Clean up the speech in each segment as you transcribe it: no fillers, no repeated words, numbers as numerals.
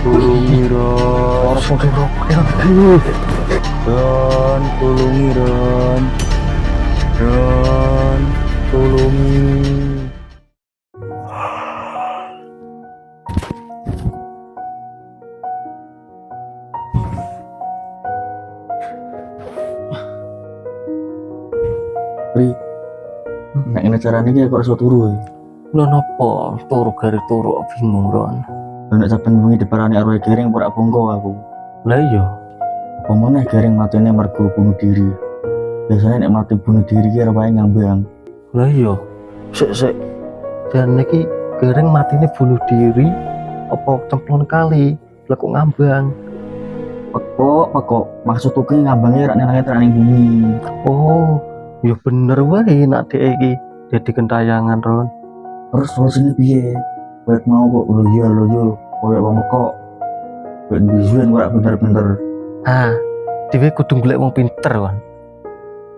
tulungi Ron. Ron, tulungi Ron. Ron, tulungi. Ri, nek ngene carane iki kok iso turu. Lho nopo turu gari turu bingung Ron. Nek sampeyan wengi diparani arwah Gering ora bongko aku. Lah iya. Apa meneh Gering matine mergo bunuh diri. Biasanya nek mati bunuh diri ki arwahe ngambang. Lah iya. Sik. Dan niki Gering matine bunuh diri apa cemplon kali lah kok ngambang. Pekok. Maksudku ki ngambange rak nang langit rak ning bumi. Oh, ya bener wae nak dhek iki dadi kentayangan Ron. Terus solusinya piye? Buat mau kok lo yo koyo wong kok. Buat bijuan ora bener-bener. Ah, dhewe kudu golek wong pinter Wan.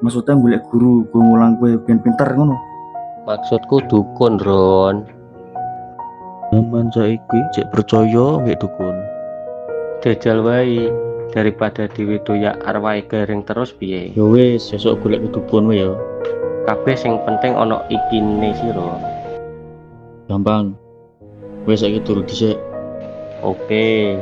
Maksudnya golek guru, gue ngulang kowe ben pinter ngono. Maksudku dukun Ron. Zaman saiki cek percaya mbek dukun. Jajal wae daripada dhewe doyak arwah Gering terus piye. Ya wis, sesuk golek dukun wae ya. Kabeh sing penting ana ikine sira. Gampang. Wis saiki turu dhisik. Oke.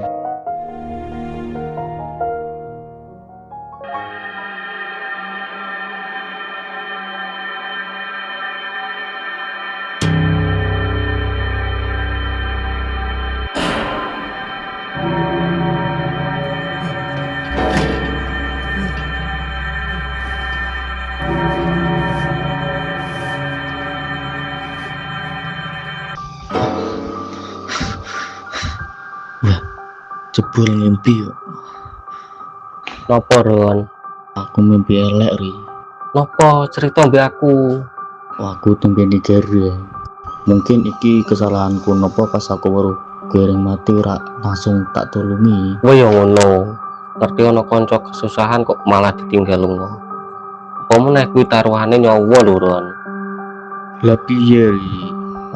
Jebul ngimpi yo. Napa Ron? Aku mimpi elek ri. Napa cerita mbek aku? Aku tembe digere. Mungkin iki kesalahanku napa pas aku weruh Gering mati ora langsung tak tulungi. Oh ya ngono. Ngerti ana kanca kesusahan kok malah ditinggal lunga. Apa meneh kuwi taruhane nyawa lho Ron. Lah piye ri?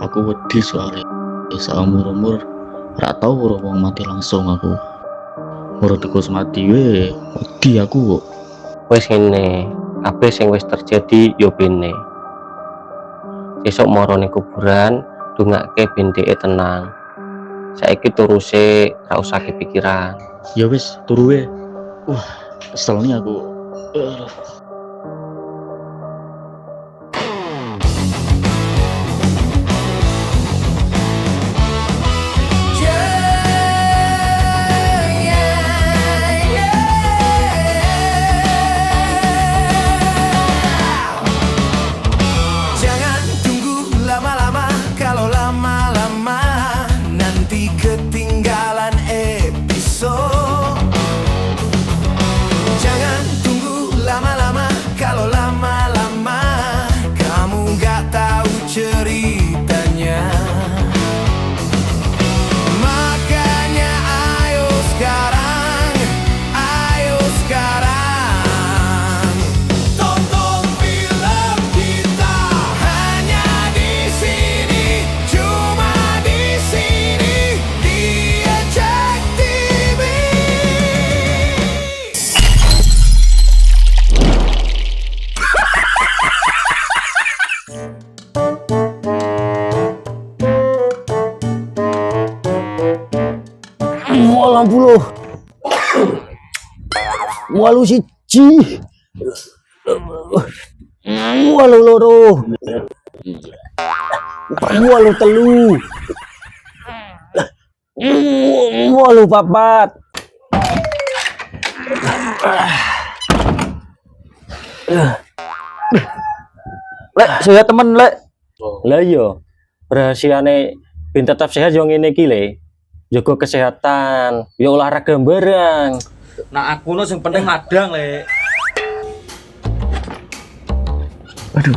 Aku wedi soalé. Saumur-umur ora tau weruh wong mati langsung aku. Ora tikus mati we, wedi aku kok. Wis ngene, kabeh sing wis terjadi yo bene. Sesuk mara ning kuburan, dongake ben dheke tenang. Saiki turuse ra usah kepikiran. Ya wis, turu we. Kesel nih aku. Walu siji. Walu loro. Walu telu. Walu papat. Lek, sehat temen lek. Lah iya. Rahasiane ben tetap sehat yo ngene iki le. Jaga kesehatan, yo olahraga bareng. Nah aku no sing penting madang le. Aduh.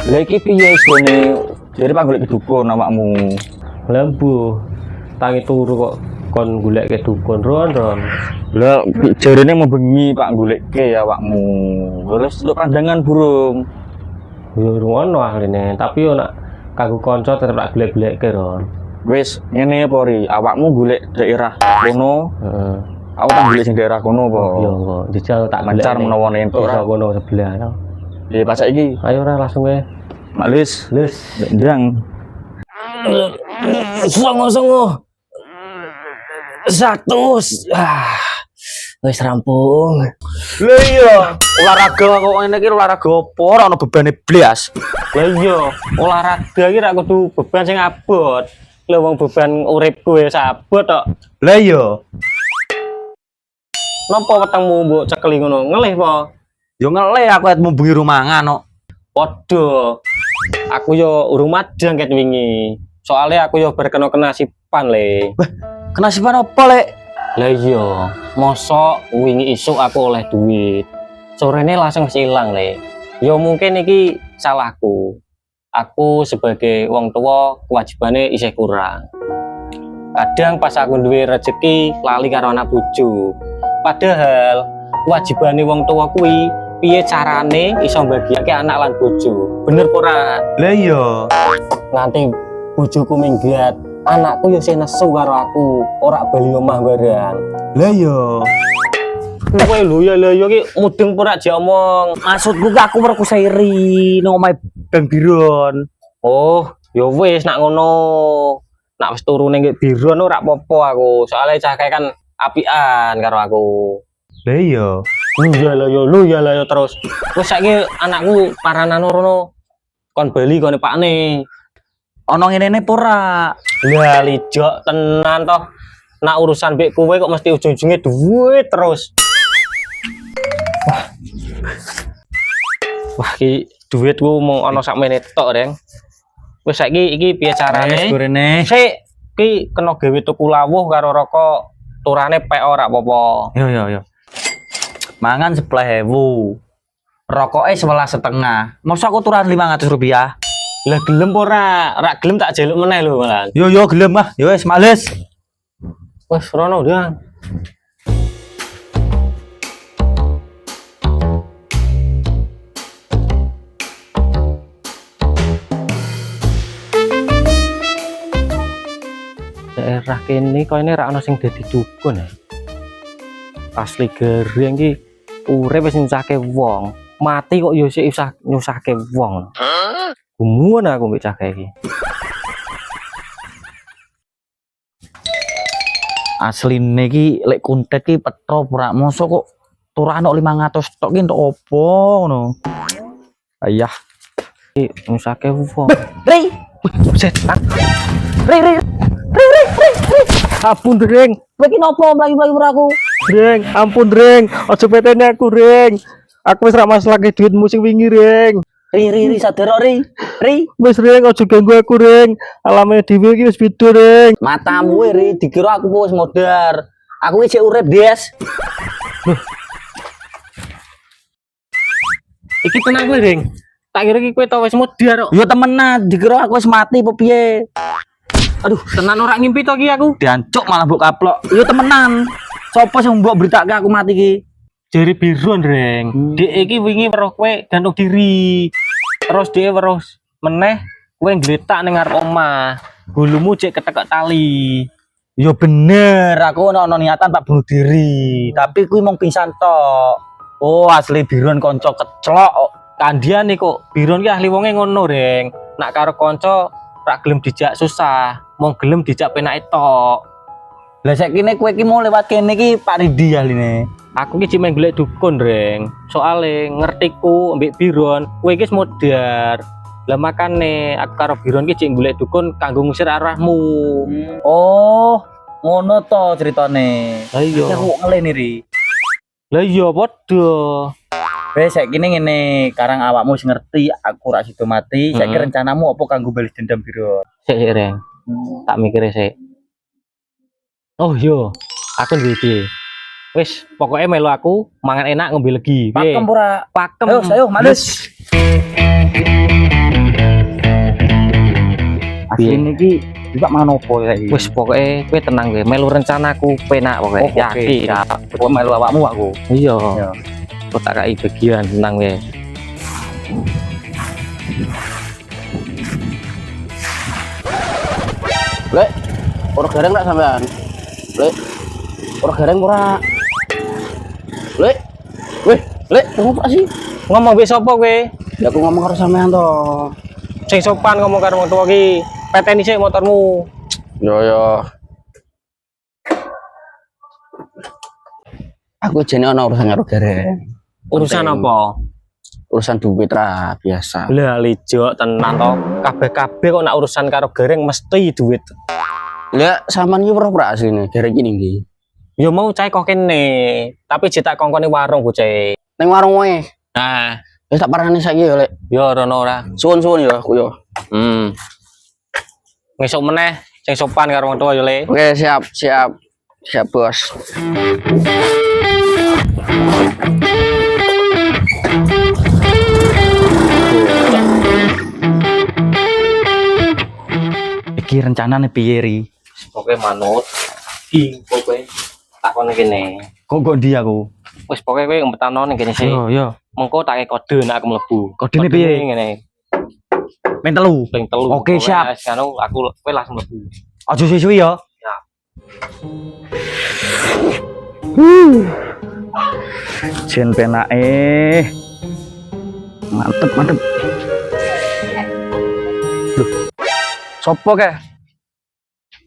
Lha iki piye isone? Jare panggolek dukun awakmu. Lah mbuh. Tangi turu kok kon goleke dukun Ron. Lah jarene mau bengi Pak goleke awakmu. Terus untuk pandangan burung. Yo ngono ahline, tapi yo nak kanggo kanca tetep tak golek-golekke Ron. Wis ngene apa ri, awakmu golek daerah kono, Heeh. aku tak golek sing daerah kono apa. Yo kok dijal tak Mencar menawa entuk iso ora. kono sebelah. Piye pas saiki? Ayo ora langsung wae. Malis, Lis. ndang. Songo-songo. 100. Wis rampung. Lha iya, olahraga kok ngene iki olahraga apa ora ono bebane blas. Lah iya, olahraga iki ra kudu beban sing abot. Lha wong beban uripku wis abot tok. Lah iya, Napa wetengmu mbok cekeli ngono? Ngelih po? yo ngelih aku et mumbengi rumangan kok. Padha. Aku yo urung madang ket wingi. Soalnya aku yo berkena sipan le. Kenasiban apa, Lek? Lah iya, mosok wingi isuk aku oleh duit. Sorene langsung wis ilang le. Yo mungkin iki salahku. Aku sebagai wong tua kewajibannya isih kurang. Kadang pas aku duwe rezeki lali karo anak bojo. Padahal kewajibane wong tua kuwi piye carane iso mbagiake anak lan bojo. Bener apa ora? Lah iya. Nganti bojoku minggat, anakku yo sing nesu karo aku, ora bali omah barang. Lah iya. Kowe lho ya lho ya ki mudeng ora diomong. Maksudku ki aku werku sairi nang omahe Bang Biron. Oh, ya wis nak ngono. Nak wis turune nggih biron ora apa-apa aku. Soale cah kae kan apian karo aku. Lah iya. Lu ya lah ya terus. Wis saiki anakku paranan rono. Kon bali kone pakne. Ono ngene ora. Lah lijok tenan toh. Nak urusan mbek kowe kok mesti ujung-ujunge duit terus. Wah, ki duitku mung ana sak menit tok, Reng. Wis saiki iki piye carane? Gorene. Sik, ki kena gawe tuku lawuh karo rokok. Turane pek ora apa-apa. Yo. Mangan 11.000. Rokoke 11,5. Mosok aku turan 500 rupiah. Lah gelem ora? Ora gelem tak jaluk meneh lho malah. Yo gelem ah. Yo wis males. Wes rono udah. Daerah kene kok ini ra ono sing dadi dukun ya. Asli gereng iki urip wis nyusahke wong, mati kok yo sik usah nyusahke wong. Gumuan aku mbek cah iki. Asline iki lek kuntet ki petro ora mosok kok turane 500 tok ki entuk opo ngono. Ayah, Iki nyusahke wong. Ri. Setan. Ri. Ampun Reng, Kowe ki nopo mlayu-mlayu ora aku? Reng, ampun Reng, aja petene aku Reng. Aku wis ra masalahke duitmu sing wingi Reng. Ri sadar Ri. Ri, Wis Reng, aja ganggu aku Reng. Alame dhewe iki wis beda Reng. matamu Ri dikira aku wis modar. Aku iki urip, Des. Iki tenang kowe Reng. Tak kira iki kowe tau wis modar kok. Yo temenan, dikira aku wis mati apa piye? Aduh, tenan ora ngimpi to iki aku. Diancuk malah mbok kaplok. Yo temenan. Sopo sing mbok beritake aku mati ki? Jari biron Reng. Dek iki wingi weruh kowe gantung diri. Terus dhewe weruh meneh kowe ngletak ning ngarep omah. Gulumu cek ketekek tali. Yo bener, aku ono niatan tak bunuh diri, tapi kuwi mung pingsan tok. Oh, asli biron kanca keclok. Kandian nih kok biron ki ahli wonge ngono Reng. Nak karo kanca ora gelem dijak susah, mung gelem dijak penake tok. Lah saiki kowe ki mau lewat kene ki Pak Ridi aline. Aku ki cuma golek dukun Reng. Soale ngertiku mbek biron kowe iki modar. Lah makane aku karo biron ki cek golek dukun kanggo ngusir arahmu. Oh, ngono to ceritane. Lah iya. Aku ngeleni Ri. Lah iya padha. Wes saiki ngene, karang awakmu wis ngerti aku ra sido mati. Saiki rencanamu apa kanggo balas dendam biron? Sik Reng. Tak mikire sik. Oh yo, aku duwe ide. Wis, pokoknya melu aku mangan enak ngombe legi. Piye? Pakem ora? Pakem. Ayo, males. Asline iki juga mangan opo saiki? Wis pokoknya kowe tenang kowe, melu rencanaku penak pokoknya. Yakin. Kok melu awakmu aku. Iya. Iya. Kok tak kai bagian tenang kowe. Lek, ora gareng tak sampean? Lek, ora gareng ora? Lek, weh, Lek, kamu apa sih? Ngomong wis sapa kowe? Ya aku ngomong karo sampean to. Sing sopan ngomong karo wong tuwa ki. Peteni sik motormu. Yo. Aku jane ana urusan karo gareng. Urusan Penting. apa? Urusan duit ra biasa. Lah lijo tenan to. Kabeh-kabeh kok nak urusan karo gareng mesti duit. Lah sampean iki pura-pura asline gareng iki ning ndi? Yo mau cai kok kene, tapi cetak kongkone warung bocah. Ning warung wae. Nah, Wis tak parani saiki yo, Lek. yo rono ora. Suwun-suwun yo aku yo. Ngesuk meneh sing sopan karo wong tuwa yo Le. Oke, siap, siap. Siap, Bos. Iki rencanane piye ri? Pokoke manut. Pokoke takon kene. Kok ndi aku? Wis pokoke kowe ngempetano ning kene sik. Yo. Mengko tak kode nek aku mlebu. Kodene piye? Ngene. Ping 3. Ping 3. Oke, siap. Wis anu aku kowe langsung mlebu. Aja suwi-suwi ya. Ya. Jen penake. Mantep, mantep. Loh. Sopo ke?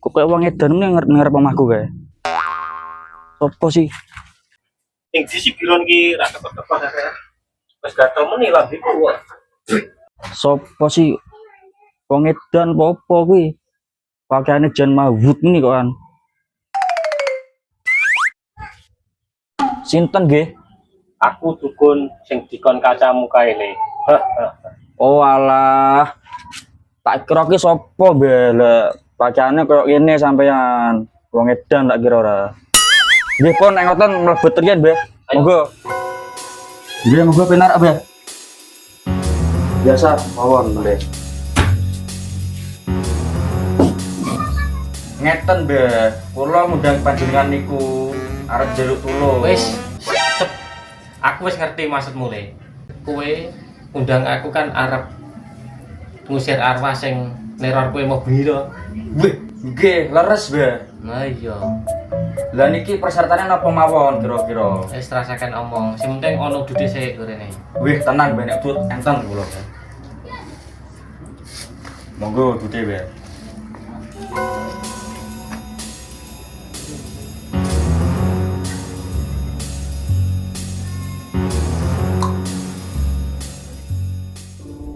Kok kayak wong edan ngarep omahku kae. Sopo sih? Sing di Sibiron ki ra tepat-tepat ya. Wis gatel meni lambiku kok. Sopo sih? Wong edan popo kuwi? Pakaiane jan mawut nih kok kan. Sinten nggih? Aku dukun sing dikon kacamu kae Le. Oh alah. Tak kira ki sapa bele. Pakaiane koyo ngene sampean. Wong edan tak kira ora. Nggih pun nek ngoten mlebet riyen, Mbah. Monggo. Nggih monggo penak, Mbah. Biasa mawon, Mbah. Ngeten, Mbah. Kula ngundang panjenengan niku arep njaluk tulung. Wis cep. Aku wis ngerti maksudmu Le. Kowe undang aku kan arep ngusir arwah sing neror kowe mau bengi to. Wih, nggih, leres, Mbah. Nah iya. Lah niki persyaratannya napa mawon kira-kira? Wis rasakan omong. Sing penting ono dude sik gorene. Wih, tenang banyak tut enten kula. Monggo dute wae.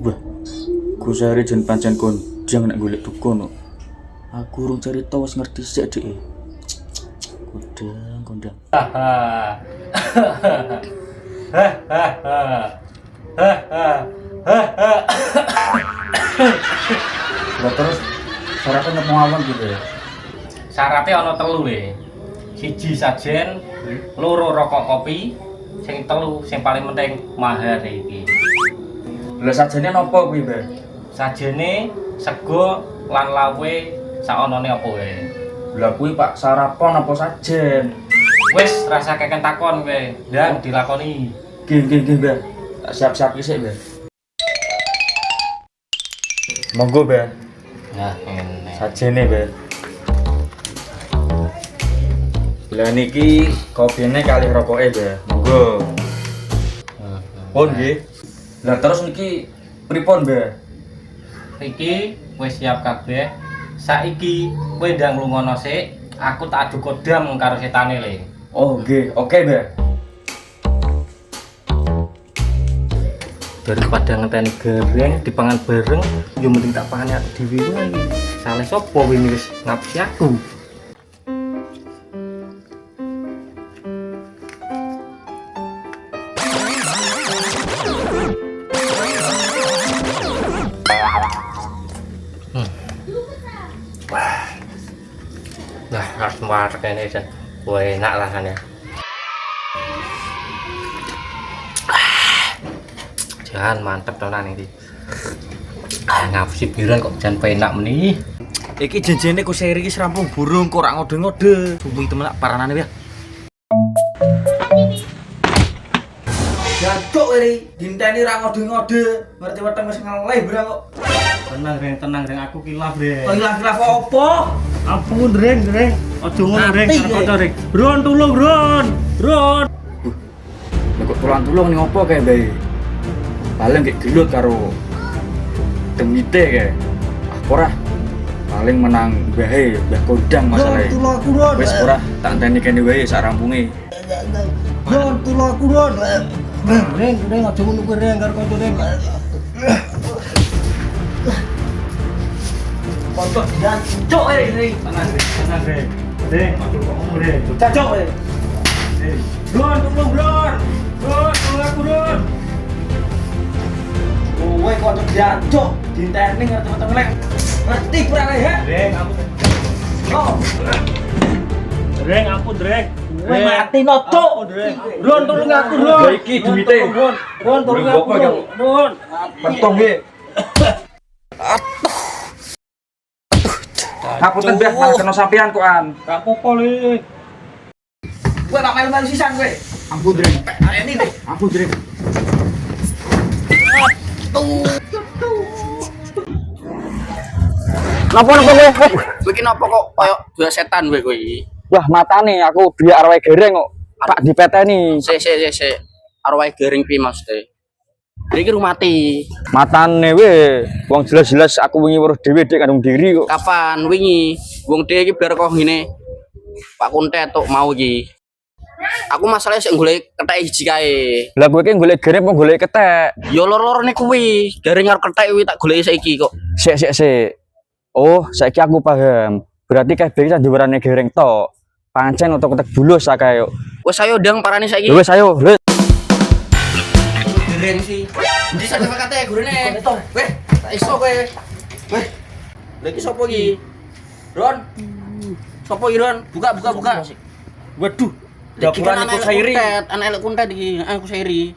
Wah, Gusari jen pancen kondang nek golek dukun kok. Aku urung cerita wis ngerti sik dhek. Kondang. Lah terus syaratnya napa mawon gitu ya? Syaratnya ono 3 Le. Siji sajen, loro rokok kopi, sing 3 sing paling penting mahar iki. Lah sajane napa kuwi, Mbah? Sajene sego lan lawe saonone apa wae. Lah kuwi Pak sarapan apa sajen? Wis rasa keken takon kowe, ndang dilakoni. Nggih, Mbah. Tak siap-siap sik, Mbah. Monggo, Mbah. Nah, ngene. Sajene, Mbah. Lah niki kopine kalih rokoke, Mbah. Monggo. Pun nggih. Lah terus niki pripun, Mbah? Iki wis siap kabeh. Saiki kowe ndang lungono sik, aku tak adu kodam karo setane Le. Oh, nggih. Oke, Mbah. Daripada ngenteni goreng dipangan bareng, yo mending tak pangan aku dhewe wae. Saleh sapa wingi wis ngapsi aku. Nah, harus marah kayaknya aja. Wah, enak lah kan ya. Jangan mantep tenan iki. Ngapa sih biran kok jan penak meni. Iki jenjene ku seri iki rampung burung kok ora ngode-ngode. Bumbuhi temen paranane ya. Jatuh eri, dinteni ra ngode-ngode, ngerti weteng wis ngeleh bra kok. Tenang reng aku kilaf reng. Oh hilaf-hilaf apa? Ampun reng. Ojo ngono reng, karo reng. Bron tulung bron. Lah kok tulung ning opo kae bae? Paling gek gelut karo demite kae. Ah ora. Paling menang bae, mbah kondang masalahe. Tulung aku ron. Wis ora tak enteni kene wae sak rampunge. Ron, tulung aku ron. Reng, aja ngono kuwi reng karo kanca reng. Kontok jancuk reng. Tenang reng. Reng, ojo kok ngono reng. Jancuk reng. Bron tulung bron. Bron tulung aku bron. Kowe kontok jancuk, dinteni ngerti weteng ngeleh. Ngerti kurang ya? Reng aku. Oh, Reng aku reng. kowe mati no, Cuk. Bron tulung aku bron. Lah iki duwite. Bron tulung aku bron. Pentong ge. Ngapunten Mbah, malah kena sampean kok an. Gak apa-apa le. Kowe tak melu-melu sisan kowe. Ampun, Dreng. Ini deh. Ampun, Dreng. Napa kowe? Kowe iki napa kok koyo dua setan kowe iki? Wah, matane aku duwe arwah gereng kok. Tak dipeteni. Sik. Arwah garing piye maksudnya? Iki rumah mati. Matane we, wong jelas-jelas aku wingi weruh dhewe dek kandung diri kok. Kapan wingi? Wong dhewe iki biar kok ngene. Pak Kuntet tok mau iki. Aku masalahnya sik golek kethek siji kae. Lah kowe ki golek gereng apa golek ketek? Ya loro-lorone kuwi. Garing karo kethek kuwi tak goleki saiki kok. Sik. Oh, saiki aku paham. Berarti kabeh iki diwerane gereng tok. Pancen utawa ketek bulus akae yo. Wes ayo ndang parani saiki. Ya wis ayo, lho. Garing sih. Ndi sertifikate gurune? Weh, tak iso kowe. Weh. Lha iki sapa iki? Ron. Sapa iki Ron? Buka. Waduh, dapuran ikut Sairi. Anak elek kuntet iki, aku Sairi.